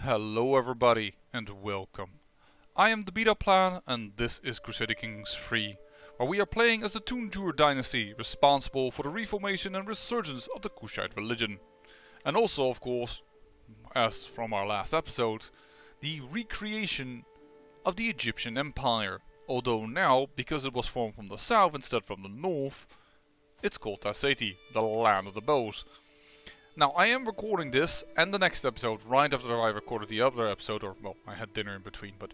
Hello everybody and welcome. I am the Beta Plan and this is Crusader 3, where we are playing as the Toontour dynasty responsible for the reformation and resurgence of the Kushite religion. And also, of course, as from our last episode, the recreation of the Egyptian Empire. Although now, because it was formed from the south instead from the north, it's called Taseti, the land of the bows. Now, I am recording this and the next episode right after I recorded the other episode, or, well, I had dinner in between, but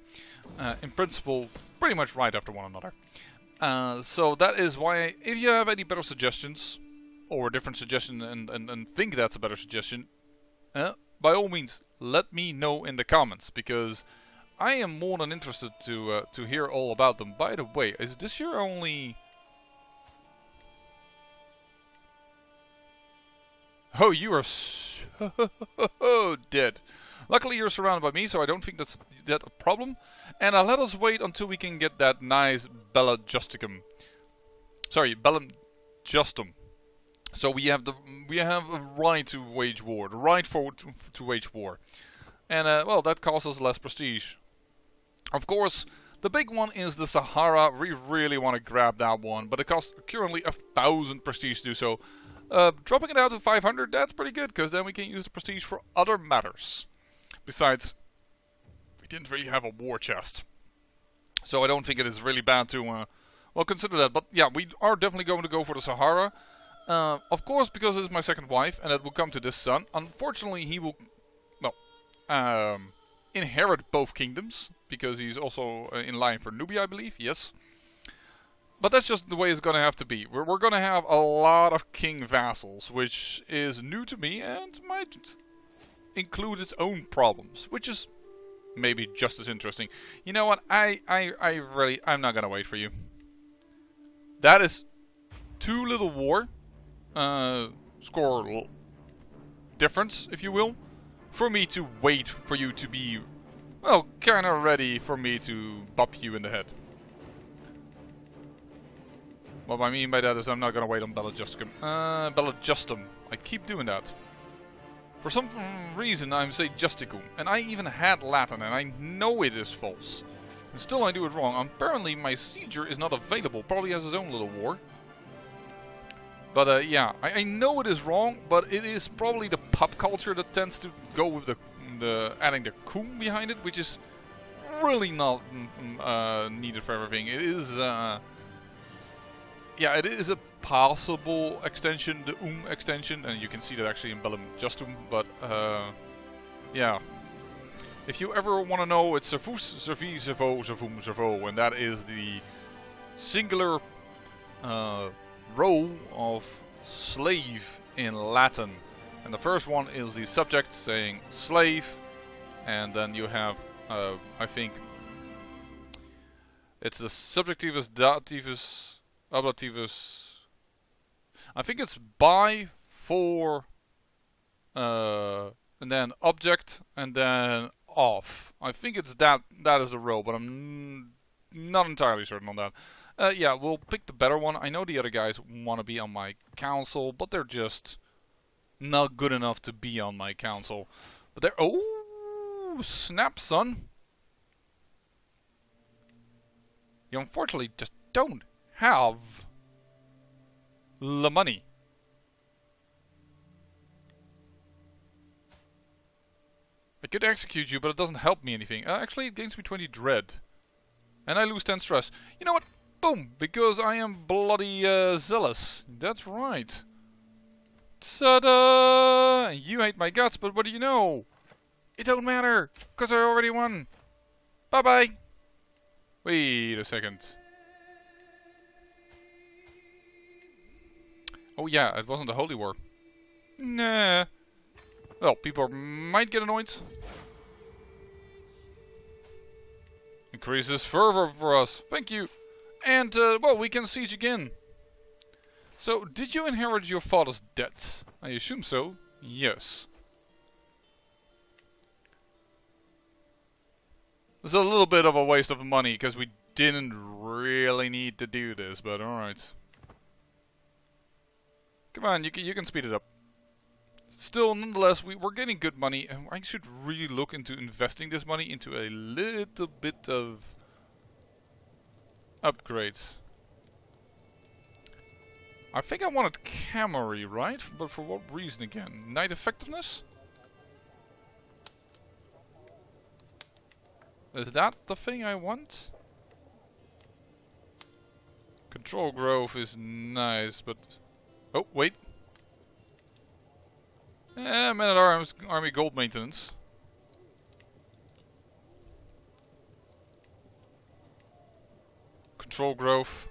in principle, pretty much right after one another. So that is why, if you have any better suggestions, or a different suggestion and think that's a better suggestion, by all means, let me know in the comments, because I am more than interested to hear all about them. By the way, is this your only... Oh, you are dead. Luckily you're surrounded by me, so I don't think that's a problem. And let us wait until we can get that nice Bellum Justicum. Sorry, Bellum Justum. So we have a right to wage war, the right to wage war. And well, that costs us less prestige. Of course, the big one is the Sahara. We really want to grab that one, but it costs currently 1,000 prestige to do so. Dropping it out to 500, that's pretty good, because then we can use the prestige for other matters. Besides, we didn't really have a war chest. So I don't think it is really bad to, well, consider that. But yeah, we are definitely going to go for the Sahara. Of course, because this is my second wife, and it will come to this son. Unfortunately, he will, well, inherit both kingdoms, because he's also in line for Nubia, I believe, yes. But that's just the way it's going to have to be. We're going to have a lot of king vassals, which is new to me and might include its own problems, which is maybe just as interesting. You know what? I'm not going to wait for you. That is too little war, score difference, if you will, for me to wait for you to be, well, kind of ready for me to bop you in the head. What I mean by that is I'm not going to wait on Bellum Justum. Bellum Justum. I keep doing that. For some reason I'm saying Justicum. And I even had Latin and I know it is false. And still I do it wrong. Apparently my sieger is not available. Probably has his own little war. But yeah, I know it is wrong. But it is probably the pop culture that tends to go with the adding the cum behind it. Which is really not needed for everything. It is... yeah, it is a possible extension, the extension, and you can see that actually in Bellum Justum, but yeah. If you ever want to know, it's servus, servi, servo, servum, servo, and that is the singular row of slave in Latin. And the first one is the subject saying slave, and then you have, I think, it's the subjectivus, dativus, ablativus. I think it's by, for, and then object, and then off. I think it's that is the row, but I'm not entirely certain on that. Yeah, we'll pick the better one. I know the other guys want to be on my council, but they're just not good enough to be on my council. But they're... Oh, snap, son. You unfortunately just don't have the money. I could execute you, but it doesn't help me anything. Actually, it gains me 20 dread. And I lose 10 stress. You know what? Boom! Because I am bloody zealous. That's right. Ta-da! You hate my guts, but what do you know? It don't matter, because I already won. Bye-bye. Wait a second. Oh yeah, it wasn't a holy war. Nah. Well, people might get annoyed. Increases fervor for us. Thank you. And, well, we can siege again. So, did you inherit your father's debts? I assume so. Yes. It's a little bit of a waste of money, because we didn't really need to do this, but alright. Come on, you can speed it up. Still, nonetheless, we're getting good money, and I should really look into investing this money into a little bit of upgrades. I think I wanted Camry, right? But for what reason again? Night effectiveness? Is that the thing I want? Control growth is nice, but... Oh, wait. Man-at-Arms, Army Gold Maintenance. Control growth.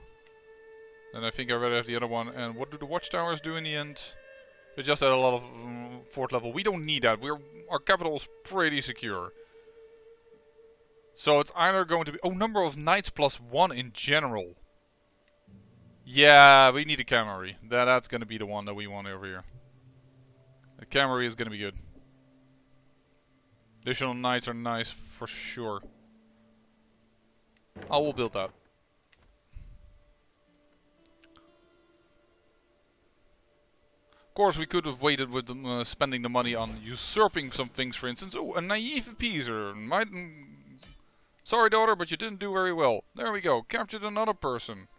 And I think I already have the other one. And what do the watchtowers do in the end? They just add a lot of fort level. We don't need that. Our capital is pretty secure. So it's either going to be... Oh, number of knights +1 in general. Yeah, we need a Camry. That's going to be the one that we want over here. The Camry is going to be good. Additional knights are nice for sure. I will build that. Of course, we could have waited with spending the money on usurping some things, for instance. Oh, a naive appeaser. Sorry, daughter, but you didn't do very well. There we go. Captured another person.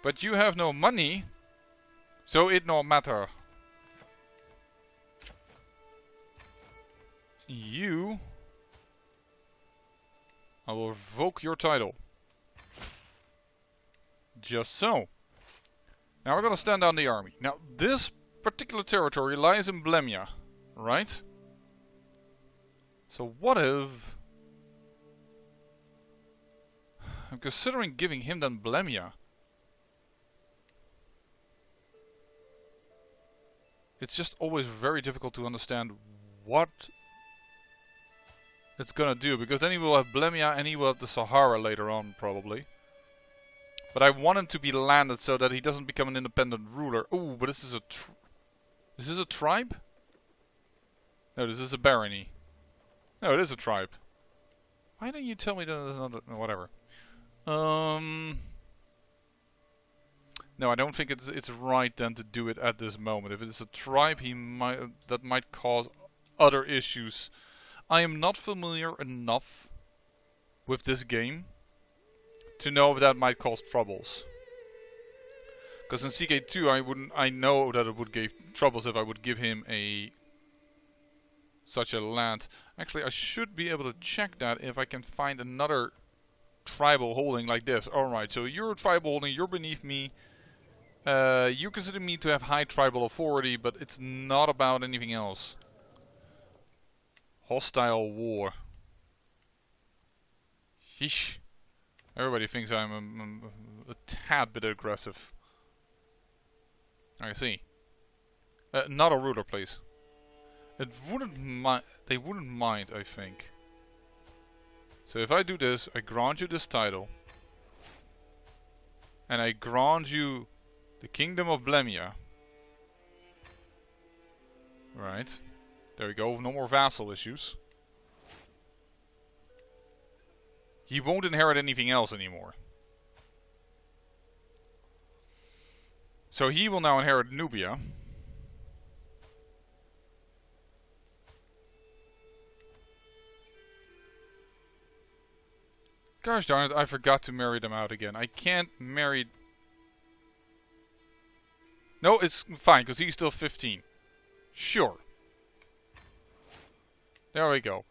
But you have no money, so it no matter. You... I will revoke your title. Just so. Now we're going to stand down the army. Now this particular territory lies in Blemia, right? So what if... I'm considering giving him then Blemia. It's just always very difficult to understand what it's gonna do, because then he will have Blemia and he will have the Sahara later on, probably. But I want him to be landed so that he doesn't become an independent ruler. Ooh, but this is a... Is this a tribe? No, this is a barony. No, it is a tribe. Why don't you tell me that there's another... No, whatever. No, I don't think it's right then to do it at this moment. If it's a tribe, that might cause other issues. I am not familiar enough with this game to know if that might cause troubles. Because in CK2, I know that it would give troubles if I would give him such a land. Actually, I should be able to check that if I can find another tribal holding like this. Alright, so you're a tribal holding, you're beneath me. You consider me to have high tribal authority, but it's not about anything else. Hostile war. Yeesh. Everybody thinks I'm a tad bit aggressive. I see. Not a ruler, please. It wouldn't mind. They wouldn't mind, I think. So if I do this, I grant you this title, and I grant you the Kingdom of Blemia. Right. There we go. No more vassal issues. He won't inherit anything else anymore. So he will now inherit Nubia. Gosh darn it, I forgot to marry them out again. I can't marry... No, it's fine, because he's still 15. Sure. There we go.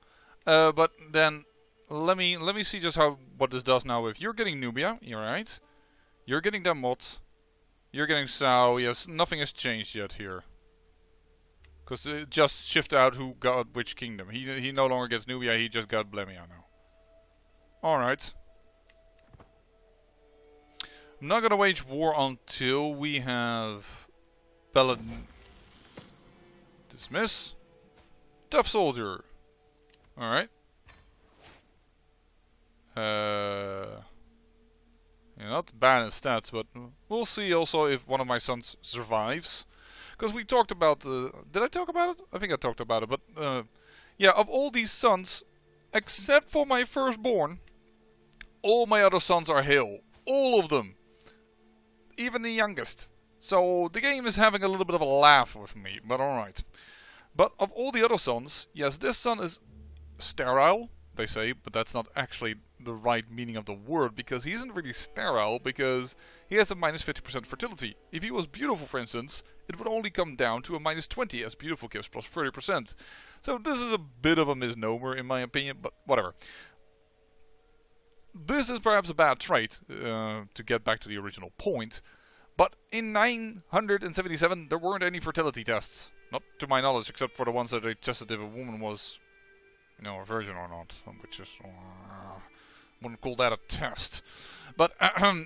But then, let me see just what this does now. If you're getting Nubia, you're right. You're getting Damot. You're getting Sao. Yes, nothing has changed yet here. Because it just shifted out who got which kingdom. He no longer gets Nubia, he just got Blemia now. Alright. I'm not gonna wage war until we have Ballad. Dismiss. Tough soldier. Alright. Yeah, not bad in stats, but we'll see also if one of my sons survives. Because we talked about... did I talk about it? I think I talked about it, but... yeah, of all these sons, except for my firstborn, all my other sons are Hill. All of them. Even the youngest. So the game is having a little bit of a laugh with me, but alright. But of all the other sons, yes, this son is sterile, they say, but that's not actually the right meaning of the word, because he isn't really sterile, because he has a minus 50% fertility. If he was beautiful, for instance, it would only come down to a minus 20, as beautiful gives plus 30%. So this is a bit of a misnomer, in my opinion, but whatever. This is perhaps a bad trait, to get back to the original point, but in 977 there weren't any fertility tests. Not to my knowledge, except for the ones that they tested if a woman was, you know, a virgin or not, which is, wouldn't call that a test. But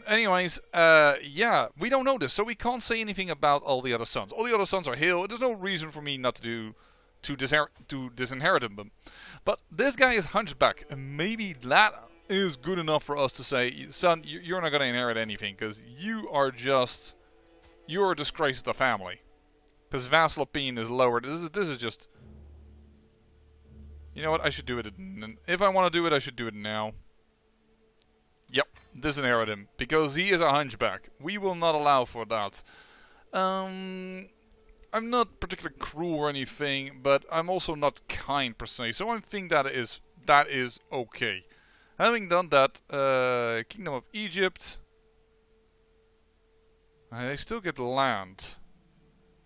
anyways, yeah, we don't know this, so we can't say anything about all the other sons. All the other sons are Hill. There's no reason for me not to disinherit them. But this guy is hunchback, and maybe that is good enough for us to say, son, you're not gonna inherit anything, because you're a disgrace to the family. Because vassal opinion is lower. This is just... You know what? I should do it. If I want to do it, I should do it now. Yep, disinherit him. Because he is a hunchback. We will not allow for that. I'm not particularly cruel or anything, but I'm also not kind per se. So I think that is okay. Having done that, Kingdom of Egypt. I still get land.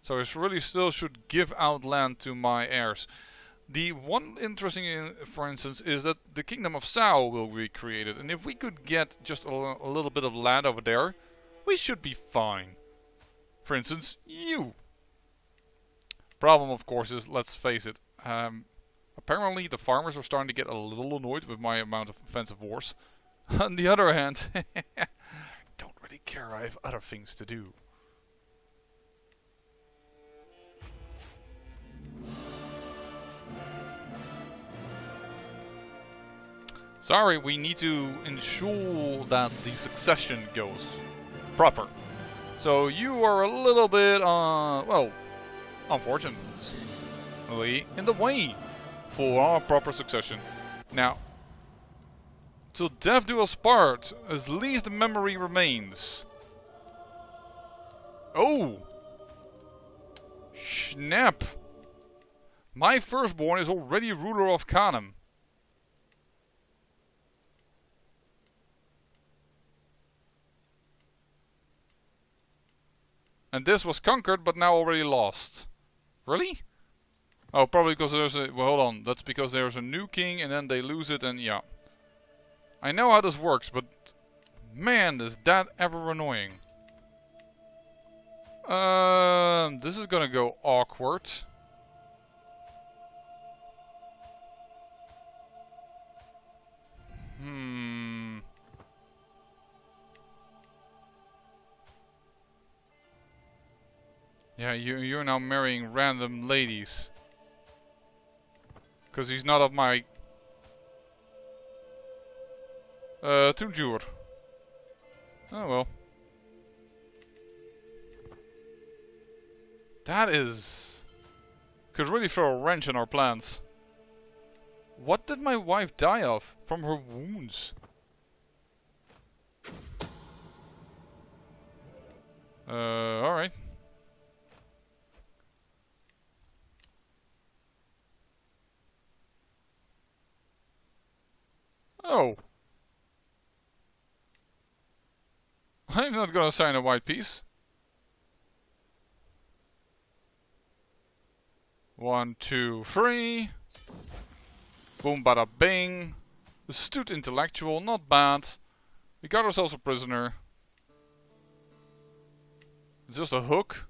So I really still should give out land to my heirs. The one interesting, for instance, is that the Kingdom of Sao will be created. And if we could get just a little bit of land over there, we should be fine. For instance, you. Problem, of course, is, let's face it, apparently the farmers are starting to get a little annoyed with my amount of offensive wars. On the other hand, don't really care, I have other things to do. Sorry, we need to ensure that the succession goes proper. So you are a little bit, well, unfortunately, in the way for our proper succession. Now, till death do us part, as least the memory remains. Oh! Snap! My firstborn is already ruler of Kanem. And this was conquered, but now already lost. Really? Oh, probably because there's a... Well, hold on. That's because there's a new king, and then they lose it, and yeah. I know how this works, but... Man, is that ever annoying. This is gonna go awkward. Yeah, you're now marrying random ladies. Because he's not of my... Tunjur. Oh well. That is... Could really throw a wrench in our plans. What did my wife die of? From her wounds. Alright. Oh. I'm not gonna sign a white piece. 1, 2, 3. Boom, bada bing. Astute intellectual, not bad. We got ourselves a prisoner. It's just a hook.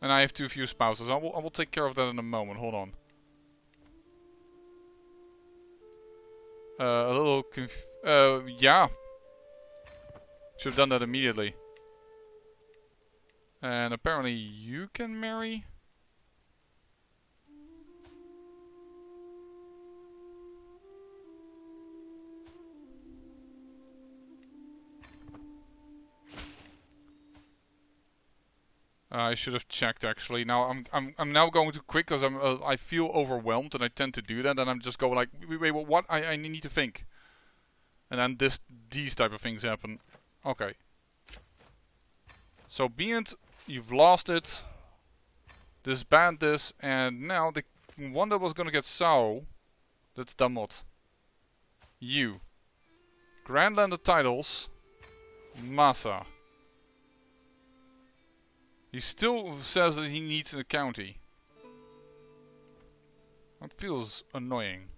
And I have too few spouses. I will take care of that in a moment. Hold on. A little yeah. Should have done that immediately. And apparently you can marry? I should have checked actually. Now I'm now going too quick because I feel overwhelmed and I tend to do that, and I'm just going like, wait, what? I need to think. And then these type of things happen. Okay. So be it, you've lost it. Disband this, and now the one that was gonna get Sao, that's Damot. You. Grandlanded titles. Massa. He still says that he needs a county. That feels annoying.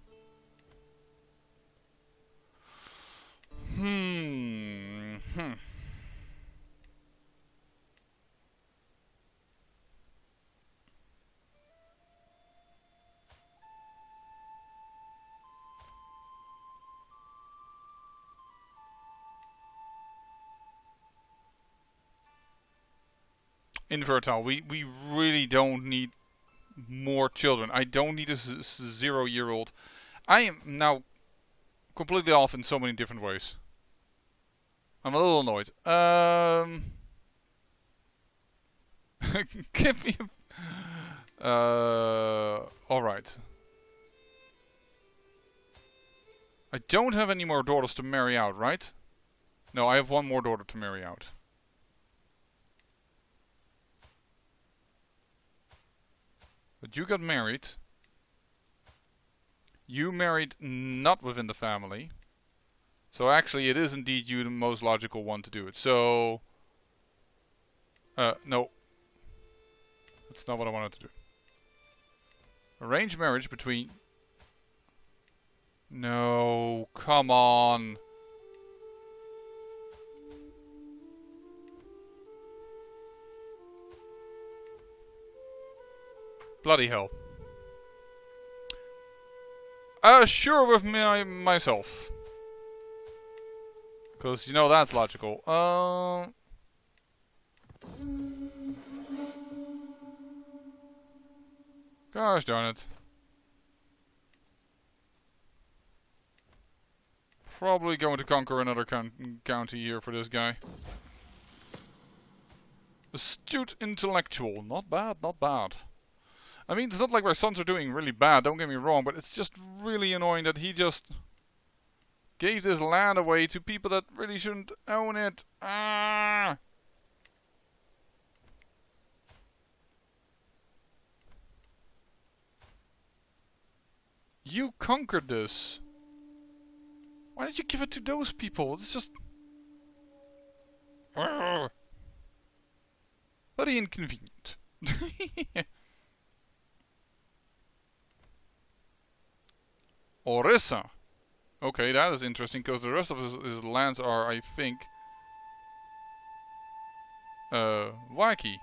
Infertile. We really don't need more children. I don't need a 0-year-old. I am now completely off in so many different ways. I'm a little annoyed. Give me alright. I don't have any more daughters to marry out, right? No, I have one more daughter to marry out. But you got married. You married not within the family. So actually it is indeed you the most logical one to do it. So... no. That's not what I wanted to do. Arranged marriage between... No, come on. Bloody hell. Sure with me myself. Because, you know, that's logical. Gosh darn it. Probably going to conquer another county here for this guy. Astute intellectual. Not bad, not bad. I mean, it's not like my sons are doing really bad, don't get me wrong, but it's just really annoying that he just gave this land away to people that really shouldn't own it. Ah! You conquered this. Why did you give it to those people? It's just... very inconvenient. Orissa. Okay, that is interesting, because the rest of his lands are, I think... Waiki.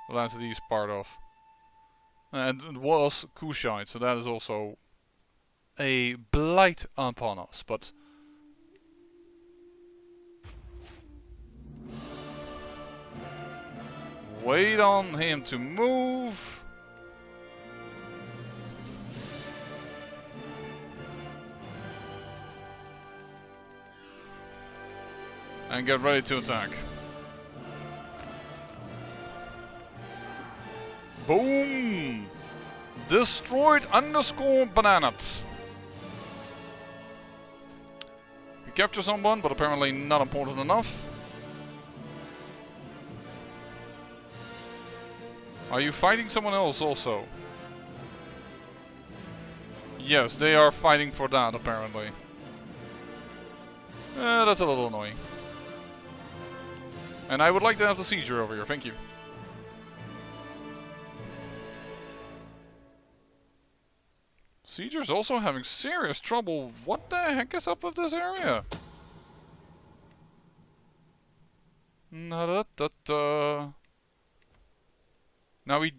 The lands that he's part of. And it was Kushite, so that is also a blight upon us, but... Wait on him to move. And get ready to attack. Boom! Destroyed _ bananas. We capture someone, but apparently not important enough. Are you fighting someone else also? Yes, they are fighting for that apparently. That's a little annoying. And I would like to have the seizure over here, thank you. Sieger's also having serious trouble. What the heck is up with this area? Now we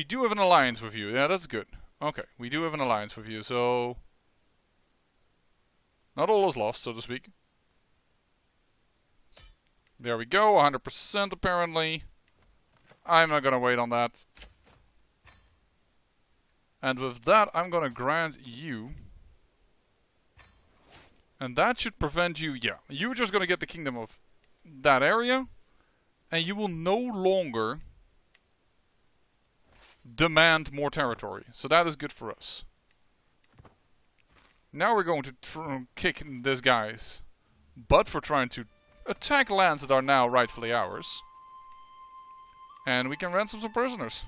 do have an alliance with you. Yeah, that's good. Okay, we do have an alliance with you, so... Not all is lost, so to speak. There we go, 100% apparently. I'm not gonna wait on that. And with that, I'm gonna grant you. And that should prevent you, yeah. You're just gonna get the kingdom of that area. And you will no longer demand more territory. So that is good for us. Now we're going to kick this guy's butt for trying to attack lands that are now rightfully ours. And we can ransom some prisoners.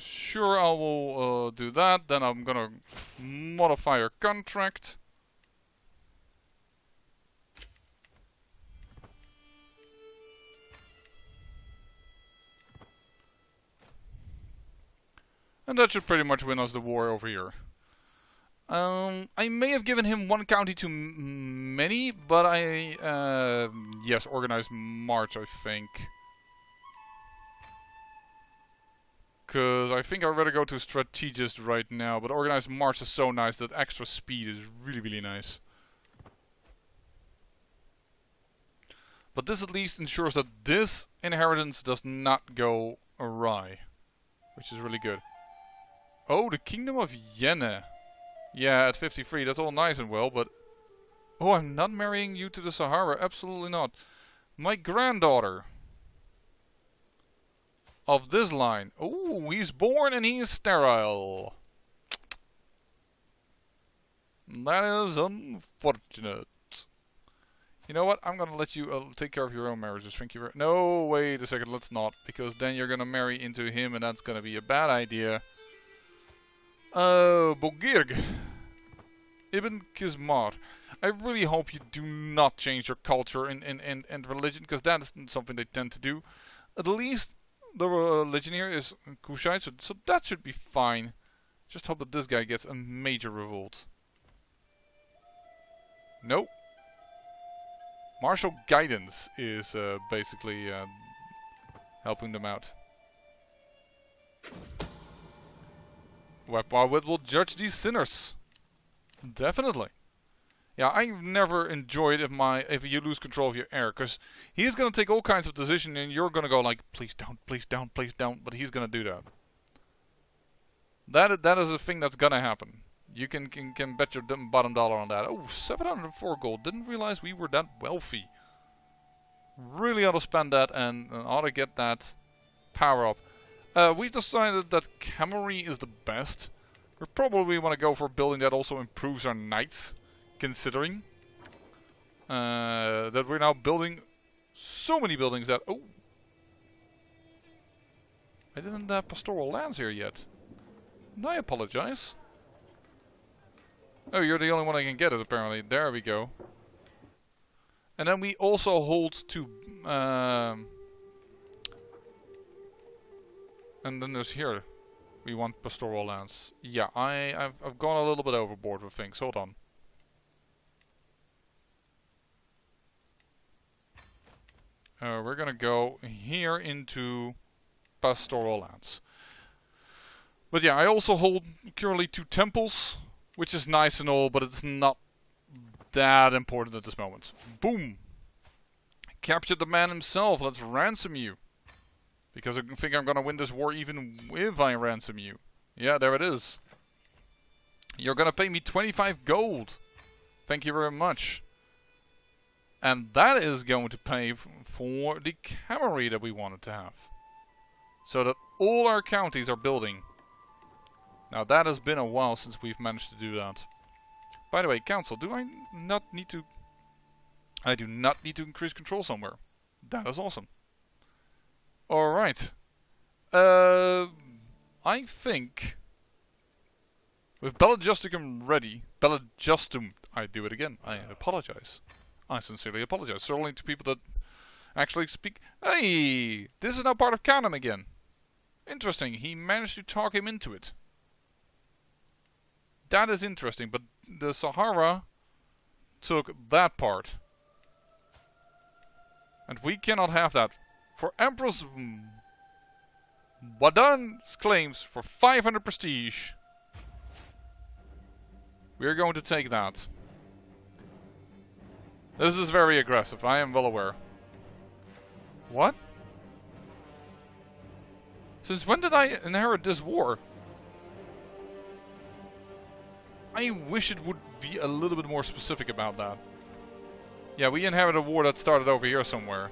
Sure, I will do that. Then I'm gonna modify our contract. And that should pretty much win us the war over here. I may have given him one county too many, but yes, organized march, I think. Because I think I'd rather go to strategist right now, but organized march is so nice, that extra speed is really, really nice. But this at least ensures that this inheritance does not go awry, which is really good. Oh, the Kingdom of Yenne. Yeah, at 53, that's all nice and well, but... Oh, I'm not marrying you to the Sahara, absolutely not. My granddaughter. Of this line. Oh, he's born and he is sterile. That is unfortunate. You know what? I'm gonna let you take care of your own marriages. Thank you very... No, wait a second, let's not. Because then you're gonna marry into him and that's gonna be a bad idea. Bogirg. Ibn Kismar. I really hope you do not change your culture and religion, because that is something they tend to do. At least the religion here is Kushite, so that should be fine. Just hope that this guy gets a major revolt. Nope. Martial guidance is basically helping them out. Wapawit will judge these sinners. Definitely. Yeah, I've never enjoyed if you lose control of your heir, because he's gonna take all kinds of decisions and you're gonna go like, please don't, please don't, please don't, but he's gonna do that. That is a thing that's gonna happen. You can bet your bottom dollar on that. Oh, 704 gold. Didn't realize we were that wealthy. Really ought to spend that and ought to get that power up. We've decided that cavalry is the best. We probably want to go for a building that also improves our knights, considering that we're now building so many buildings that... Oh! I didn't have pastoral lands here yet. And I apologize. Oh, you're the only one I can get it, apparently. There we go. And then we also hold to... and then there's here. We want pastoral lands. Yeah, I've gone a little bit overboard with things. Hold on. We're gonna go here into pastoral lands. But yeah, I also hold currently 2 temples, which is nice and all, but it's not that important at this moment. Boom! Captured the man himself. Let's ransom you. Because I think I'm gonna win this war even if I ransom you. Yeah, there it is. You're gonna pay me 25 gold. Thank you very much. And that is going to pay for the cavalry that we wanted to have. So that all our counties are building. Now that has been a while since we've managed to do that. By the way, council, do I not need to... I do not need to increase control somewhere. That is awesome. Alright. I think... with Bella Justicum ready... Bella Justum... I do it again. I apologize. I sincerely apologize. Certainly to people that actually speak... Hey! This is now part of canon again. Interesting. He managed to talk him into it. That is interesting, but the Sahara took that part. And we cannot have that. For Empress Wadan's claims for 500 prestige. We're going to take that. This is very aggressive, I am well aware. What? Since when did I inherit this war? I wish it would be a little bit more specific about that. Yeah, we inherited a war that started over here somewhere.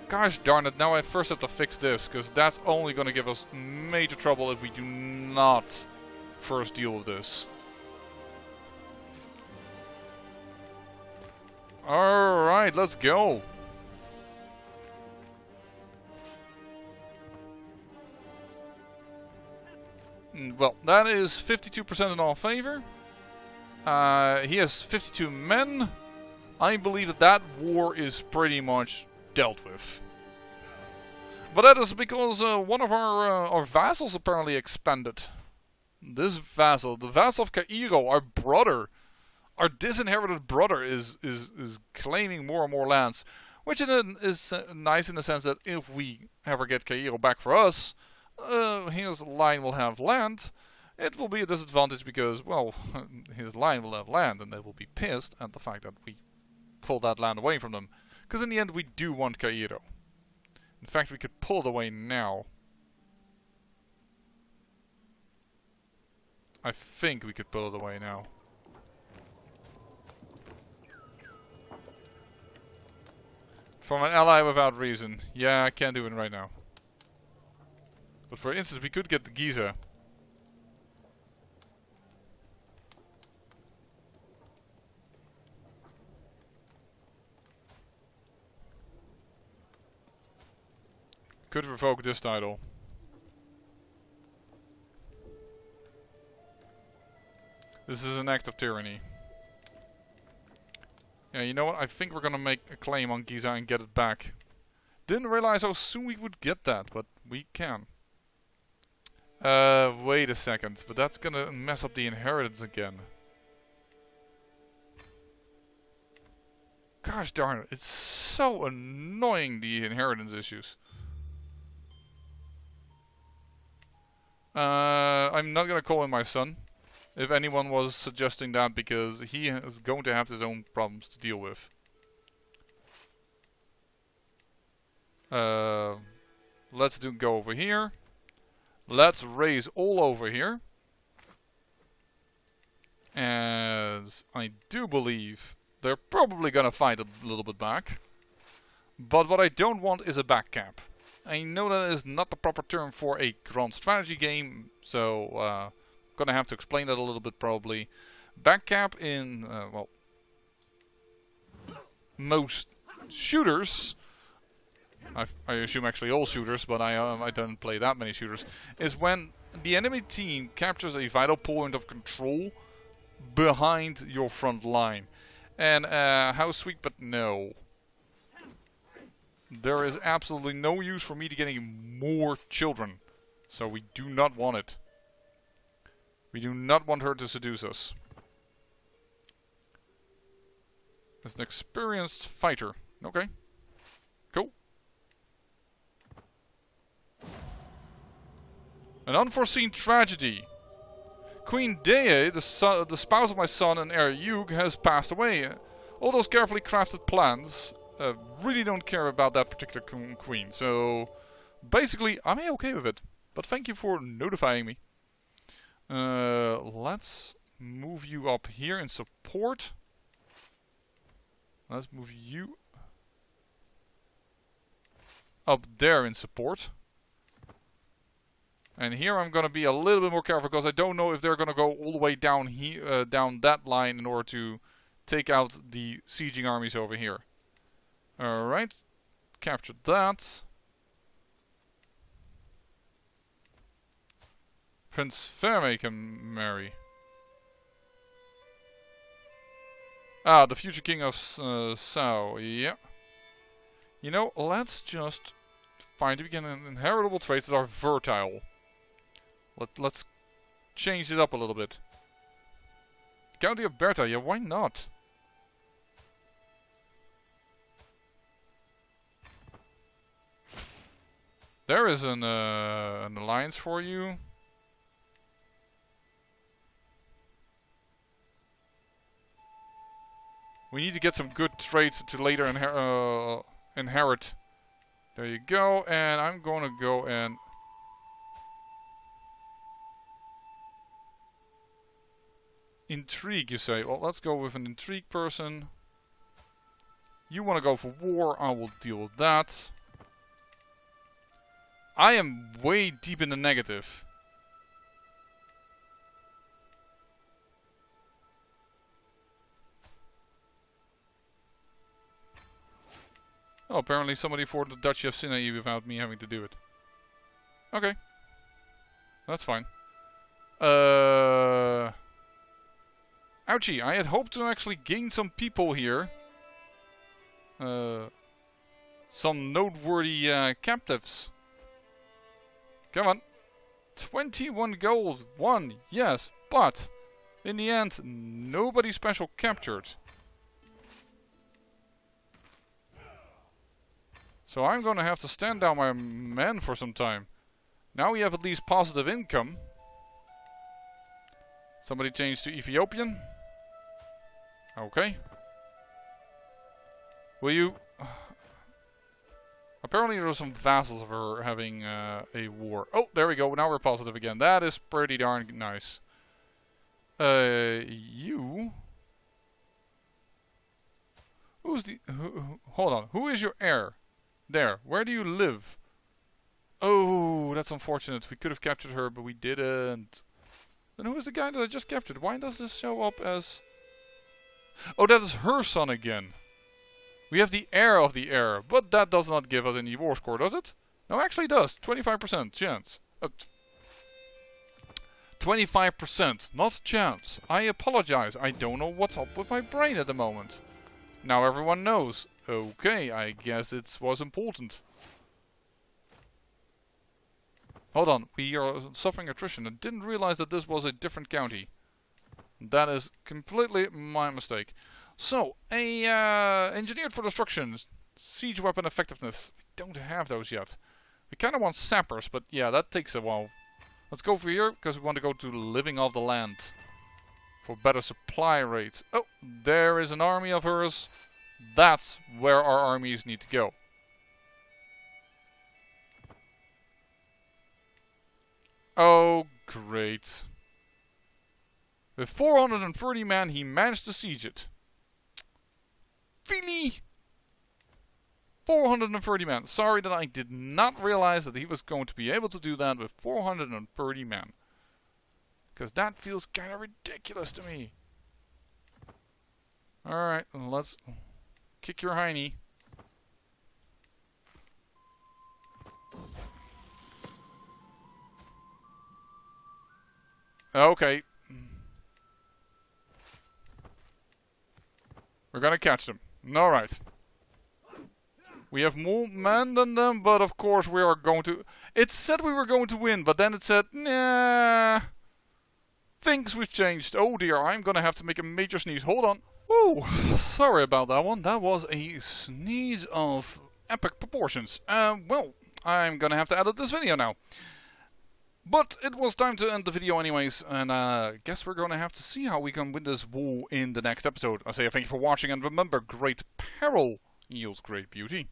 Gosh darn it, now I first have to fix this, because that's only going to give us major trouble if we do not first deal with this. Alright, let's go. Well, that is 52% in our favor. He has 52 men. I believe that that war is pretty much dealt with. But that is because one of our vassals apparently expanded. This vassal, the vassal of Cairo, our brother, our disinherited brother, is claiming more and more lands. Which is nice in the sense that if we ever get Cairo back for us, his line will have land. It will be a disadvantage because, well, his line will have land and they will be pissed at the fact that we pull that land away from them. Because in the end we do want Cairo. In fact, we could pull it away now. I think we could pull it away now. From an ally without reason. Yeah, I can't do it right now. But for instance, we could get the Giza. Could revoke this title. This is an act of tyranny. Yeah, you know what? I think we're gonna make a claim on Giza and get it back. Didn't realize how soon we would get that, but we can. Wait a second, but that's gonna mess up the inheritance again. Gosh darn it, it's so annoying, the inheritance issues. I'm not gonna call him my son, if anyone was suggesting that, because he is going to have his own problems to deal with. Let's go over here. Let's raise all over here. As I do believe they're probably gonna fight a little bit back. But what I don't want is a back cap. I know that is not the proper term for a grand strategy game, so gonna have to explain that a little bit probably. Back cap in well, most shooters, I assume actually all shooters, but I don't play that many shooters, is when the enemy team captures a vital point of control behind your front line. And how sweet, but no. There is absolutely no use for me to getting more children. So we do not want it. We do not want her to seduce us. As an experienced fighter. Okay. Cool. An unforeseen tragedy. Queen Dea, the spouse of my son and heir Yug, has passed away. All those carefully crafted plans really don't care about that particular queen. So, basically, I'm okay with it. But thank you for notifying me. Let's move you up here in support. Let's move you up there in support. And here I'm gonna be a little bit more careful because I don't know if they're gonna go all the way down here, down that line in order to take out the sieging armies over here. Alright, captured that. Prince Ferme can marry. Ah, the future king of Sao, yeah. You know, let's just find if we can inheritable traits that are fertile. Let's change it up a little bit. County of Berta, yeah, why not? There is an alliance for you. We need to get some good traits to later inherit. There you go, and I'm going to go and... Intrigue, you say? Well, let's go with an intrigue person. You want to go for war, I will deal with that. I am way deep in the negative. Oh, apparently somebody for the Duchy of Sinai without me having to do it. Okay. That's fine. Ouchie, I had hoped to actually gain some people here. Some noteworthy captives. Come on. 21 gold. 1, yes. But, in the end, nobody special captured. So I'm gonna have to stand down my men for some time. Now we have at least positive income. Somebody changed to Ethiopian. Okay. Will you... Apparently there are some vassals of her having a war. Oh, there we go. Now we're positive again. That is pretty darn nice. You... Who's the... hold on. Who is your heir? There. Where do you live? Oh, that's unfortunate. We could have captured her, but we didn't. Then who is the guy that I just captured? Why does this show up as... Oh, that is her son again. We have the heir of the heir, but that does not give us any war score, does it? No, actually it does. 25% chance. 25%, not chance. I apologize. I don't know what's up with my brain at the moment. Now everyone knows. Okay, I guess it was important. Hold on, we are suffering attrition. I didn't realize that this was a different county. That is completely my mistake. So, engineered for destruction, siege weapon effectiveness. We don't have those yet. We kind of want sappers, but yeah, that takes a while. Let's go for here, because we want to go to living off the land. For better supply rates. Oh, there is an army of hers. That's where our armies need to go. Oh, great. With 430 men, he managed to siege it. Really? 430 men. Sorry that I did not realize that he was going to be able to do that with 430 men. Because that feels kind of ridiculous to me. Alright, let's kick your hiney. Okay. We're gonna catch them. Alright. We have more men than them, but of course we are going to... It said we were going to win, but then it said, nah. Things we've changed. Oh dear, I'm gonna have to make a major sneeze. Hold on. Woo! Sorry about that one. That was a sneeze of epic proportions. Well, I'm gonna have to edit this video now. But it was time to end the video anyways, and I guess we're gonna have to see how we can win this war in the next episode. I say thank you for watching, and remember, great peril yields great beauty.